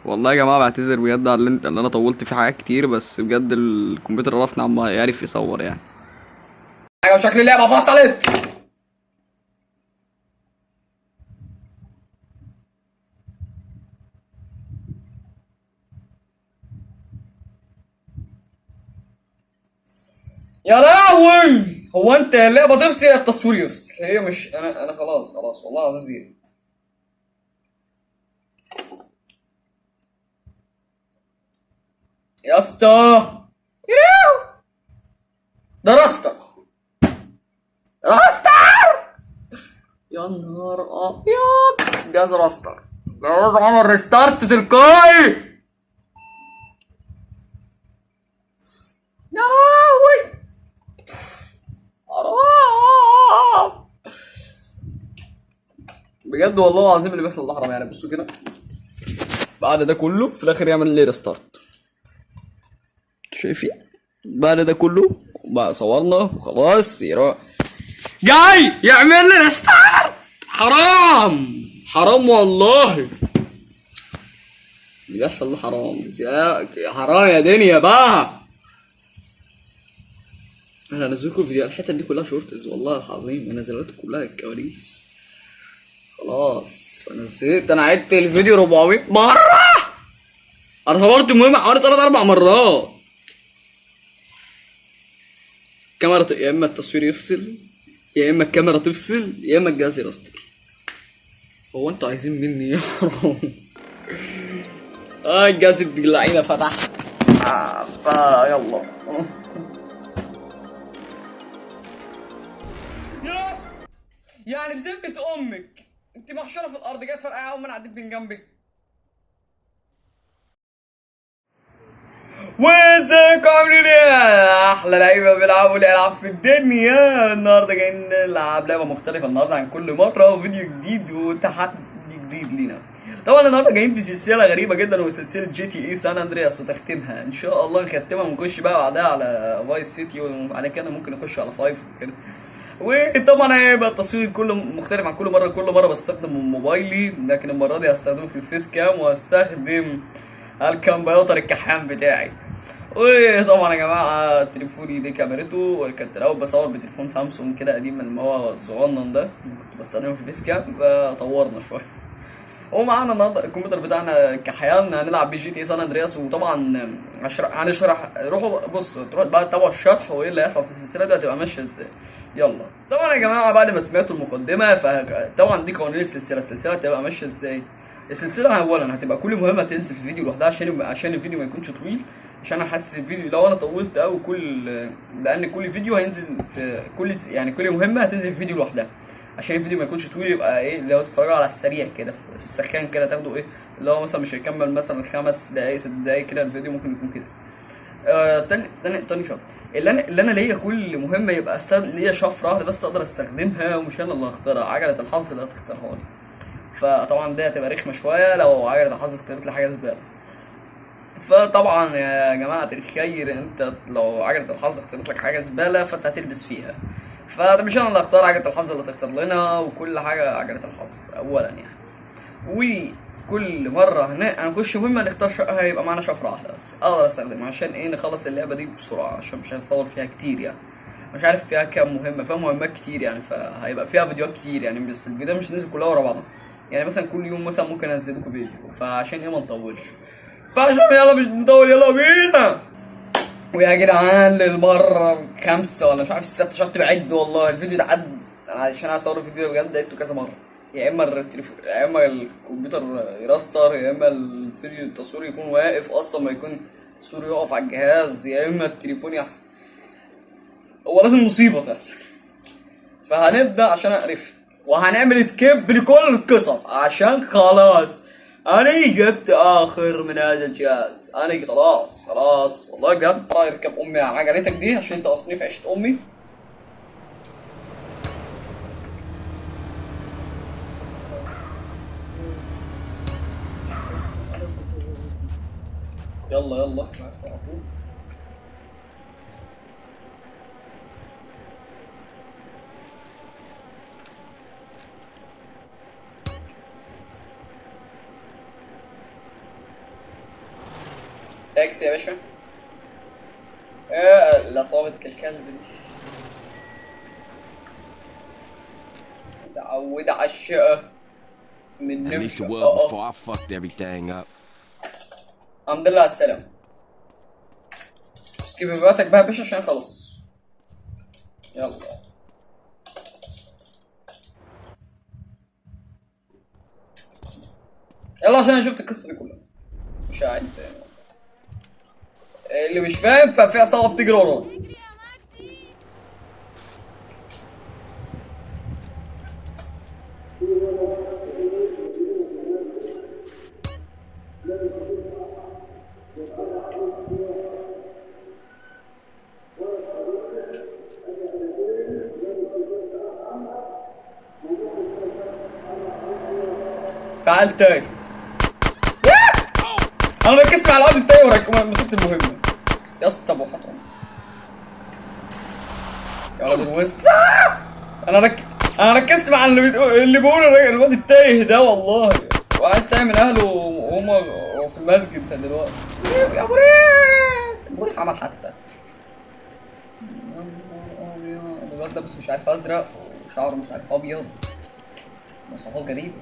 والله يا جماعة بعتذر بجد على اللي انا طولت فيه حاجات كتير، بس بجد الكمبيوتر عرفنا عم يعرف يصور يعني. حاجه وشكل اللعبه فصلت. يا لهوي، هو انت اللعبه تفصل التصوير يفصل؟ هي مش انا خلاص والله العظيم زهقت. يا اسطى، ده راستر، راستر. يا نهار ابيض، جهاز راستر، جهاز عمل ريستارت تلقائي. يا لهوي، حرام بجد والله العظيم اللي بيحصل ده حرام. يعني بصوا كده، بعد ده كله في الاخر يعمل لي ريستارت. شايفين؟ بعد ده كله بقى صورنا وخلاص يروح جاي يعمل لي ريستارت. حرام، حرام والله اللي بيحصل ده حرام. حرام يا دنيا بقى. انا هنزلكم الفيديو الحته دي كلها شورتز، والله العظيم انا نزلت كلها الكواليس. خلاص انا نسيت، انا عدت الفيديو 400 مره. انا صورت المهم حوالي 3 4 مرات. كاميرا يا اما التصوير يفصل، يا اما الكاميرا تفصل، يا اما الجهاز يرستر. هو انتوا عايزين مني ايه يا حرام؟ الجهاز اللعينه فتح. يلا. يعني بذمة امك انت محشره في الارض جت فرقعه اول ما انا عديت من جنبك. وازيكم عاملين ايه؟ احلى لعيبه بيلعبوا اللي يلعب في الدنيا. النهارده جايين نلعب لعبه مختلفه النهارده عن كل مره، وفيديو جديد وتحدي جديد لينا. طبعا النهارده جايين في سلسله غريبه جدا، وسلسله جي تي اي سان اندرياس، وتختمها ان شاء الله نختمها ونخش بقى بعدها على فايس سيتي، وبعد كده ممكن نخش على 5 وكده. وطبعا هيبقى التصوير كله مختلف عن كل مره. كل مره بستخدم موبايلي، لكن المره دي هستخدمه في الفيس كام، وهستخدم الكمبيوتر الكحام بتاعي. وطبعا يا جماعه تليفوني دي كاميرته كانت الاول بصور بتليفون سامسونج كده قديم، اللي هو الصغنن ده كنت بستخدمه في الفيس كام، فطورنا شويه. ومعانا النهارده الكمبيوتر بتاعنا كحيان هنلعب بيه جي تي سان اندرياس. وطبعا هنشرح. روحوا بصوا تروح بقى تتابعوا الشرح وايه اللي هيحصل في السلسله دي هتبقى ماشيه ازاي. يلا طبعا يا جماعه بعد ما سمعتوا المقدمه، فطبعا دي قوانين السلسله هتبقى ماشيه ازاي. السلسله اولا هتبقى كل مهمه تنزل في فيديو لوحدها، عشان الفيديو ما يكونش طويل. عشان احس الفيديو لو انا طولت قوي لان كل فيديو هينزل في يعني كل مهمه هتنزل في فيديو لوحدها. عشان الفيديو ما يكونش طويل، يبقى ايه اللي هو تتفرجوا على السريع كده في السخان كده، تاخدوا ايه اللي هو مثلا مش هيكمل مثلا 5 دقايق 6 دقايق كده. الفيديو ممكن يكون كده. تاني شرط، اللي انا ليا كل مهمه يبقى ليا شفره واحده بس اقدر استخدمها، ومش انا اللي هختارها، عجله الحظ اللي هتختارها لي. فطبعا دي هتبقى رخمه شويه لو عجله الحظ اختارت لي حاجه زباله. فطبعا يا جماعة الخير، انت لو عجلة الحظ اختارت لك حاجة زبالة فانت هتلبس فيها. فمش انا اللي اختار عجلة الحظ اللي تختار لنا، وكل حاجة عجلة الحظ اولا يعني. وكل مرة هنخش مهمة نختار هيبقى معانا شفرة واحدة بس اقدر استخدمها، عشان ايه نخلص اللعبة دي بسرعة، عشان مش هنطول فيها كتير يعني. مش عارف فيها كام مهمة، فيها مهمات كتير يعني، فهيبقى فيها فيديوهات كتير يعني، بس الفيديو مش هتنزل كلها ورا بعضها. يعني مثلا كل يوم مثلا ممكن انزل لكم فيديو، فعشان ايه ما نطولش. فعشان يلا مش نطول يلا بينا. ويا جدعان للمرة 5 ولا مش عارف 6 عشان بعد والله الفيديو ده عد. انا عشان اصور الفيديو بجد عدته كذا مرة. يا اما التليفون، يا اما الكمبيوتر يراستر، يا اما الفيديو التصوير يكون واقف اصلا، ما يكون التصوير يقف على الجهاز، يا اما التليفون يحصل. هو لازم مصيبة تحصل. فهنبدأ عشان عرفت، وهنعمل سكيب لكل القصص عشان خلاص انا جبت اخر من هذا الجهاز. انا خلاص والله بجد اركب امي على عجلتك دي عشان توقفني في عيشة امي. يلا على طول. تاكسي يا باشا. ايه العصابة الكلب دي متعودة على الشقة من At least it نمشة. was before I fucked everything up. الحمد لله على السلامة. سكيب بيباتك بقى يا باشا عشان خلاص. يلا يلا عشان انا شفت القصة دي كلها مش هعيد تاني. اللي مش فاهم ففي عصابة بتجري وراه. فعال تاني. انا ركزت على العقد التاني ومسكت المهمة يا اسطى. طب وحطهم يا ولد الوسع. انا ركزت مع اللي بيقول الواد التايه ده والله. وقعدت تايه من اهله وهم في المسجد دلوقتي. يا بوريس بوريس عمل حادثة. يا نهار ابيض. الواد ده بس مش عارف ازرق وشعره مش عارف ابيض. مواصفات غريبة.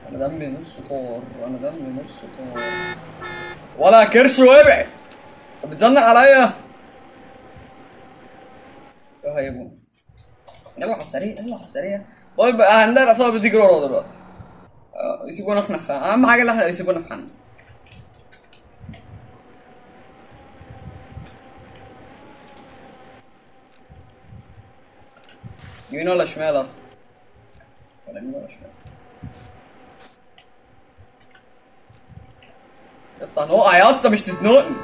انا دمي نص طار. انا دمي نص طار. ولا كرش وابعد. طب بتزنق عليا. فيها يا ابو. يلا على السريع يلا على السريع. طيب هنلاقي العصابة بتجري ورا دلوقتي. يسيبونا احنا في اهم حاجة اللي احنا يسيبونا في حالنا. يمين ولا شمال يا اسطى؟ ولا يمين ولا شمال؟ يا اسطى هنقع يا اسطى مش تزنقني.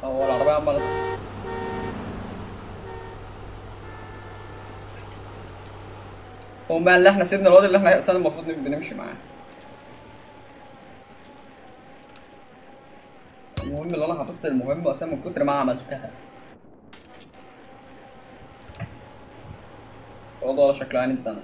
هو العربية عمالة هم بقى اللي احنا سيبنا الواد اللي احنا اصلا المفروض بنمشي معاه. المهم اللي انا حفظت المهمة اصلا من كتر ما عملتها. الواد ولا شكله يعني اتزنق.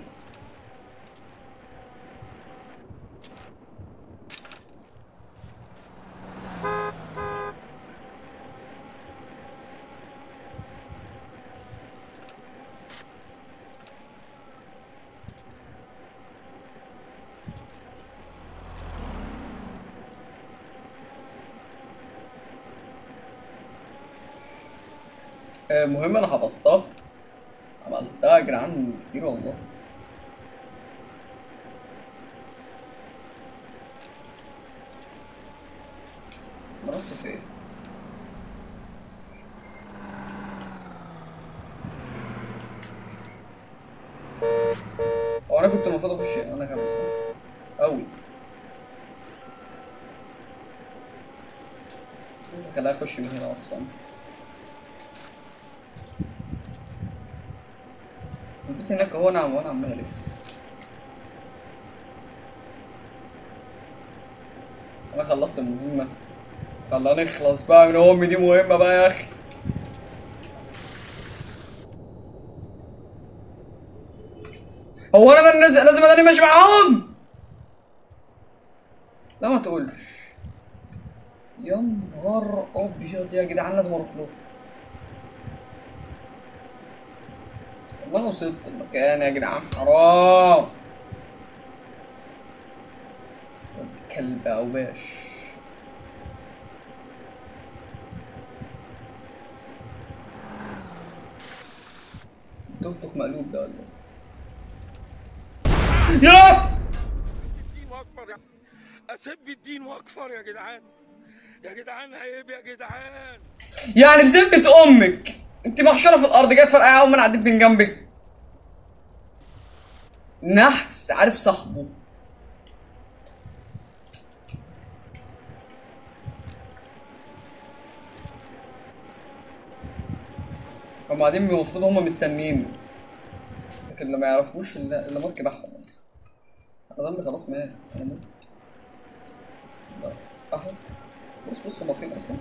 المهم انا حفظتها. عملتها يا جدعان كتير والله. انا رحت فين؟ هو انا كنت المفروض اخش انا كان صح اوي. خليني اخش من هنا اصلا. البيت هناك هو وانا عمال الف. انا خلصت المهمة. خلينا نخلص بقى من امي دي مهمة بقى يا اخي. هو انا لازم اداني ماشي معاهم؟ لا ما تقولش. يا نهار ابيض يا جدعان لازم اروح له. والله انا وصلت المكان يا جدعان حرام. ولد الكلب اوباش. توك توك مقلوب ده ولا ايه؟ يا الدين واكبر يا اسب الدين واكبر يا جدعان. يا جدعان عيب يا جدعان. يعني بذمة امك انت محشورة في الارض جاية تفرقعي اول ما انا عديت من جنبك. نحس عارف صاحبه. هم قاعدين المفروض هم مستنيين لكن اللي ما يعرفوش اللي مات كبحهم بس. انا دمي خلاص مات. انا مت. لا اهو. بص هم فين اصلا.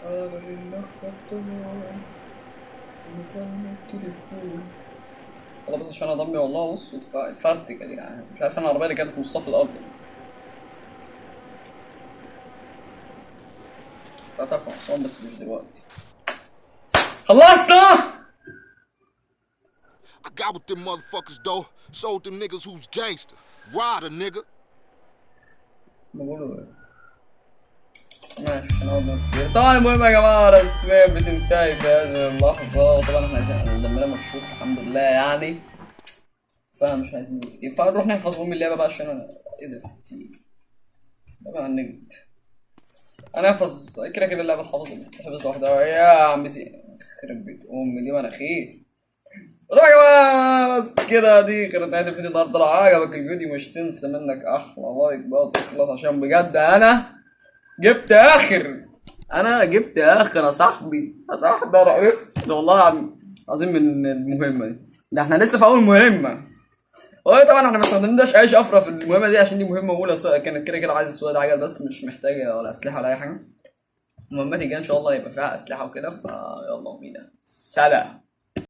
انا انك خدتها مكالمة تليفون. والله بس عشان اضمي والله بص اتفرتك يا جدعان، مش عارف انا العربية اللي كانت نصها في الارض للأسف عصام، بس مش دلوقتي. خلصنا. I got with them motherfuckers though. Sold them niggas who's gangster. Rider, nigga. بقولوا ايه؟ ماشي هنقعد كتير. طبعا المهم يا جماعة رسميا بتنتهي في هذه اللحظة، طبعا احنا دمنا مفشوخ الحمد لله يعني، فمش عايزين نقول كتير، فنروح نحفظ ام اللعبة بقى عشان انا ايه ده في بقى على النجد. انا احفظ كده كده اللعبة تحفظ لوحدها يا عم زين. يخرب بيت امي دي مناخير. طيب يا جماعة بس كده دي كانت نهاية الفيديو النهاردة. لو عجبك الفيديو مش تنسى منك احلى لايك بقى وتخلص، عشان بجد انا جبت اخر. انا جبت اخر يا صاحبي يا صاحبي، انا عرفت والله العظيم من المهمة دي. ده احنا لسه في اول مهمة. طبعا احنا ما استخدمناش اي شفرة في المهمة دي عشان دي مهمة اولى، كانت كده كده عايز سواد عجل بس، مش محتاجة ولا اسلحة ولا اي حاجة. المهمات الجاية ان شاء الله يبقى فيها اسلحة وكده، فيلا بينا سلام.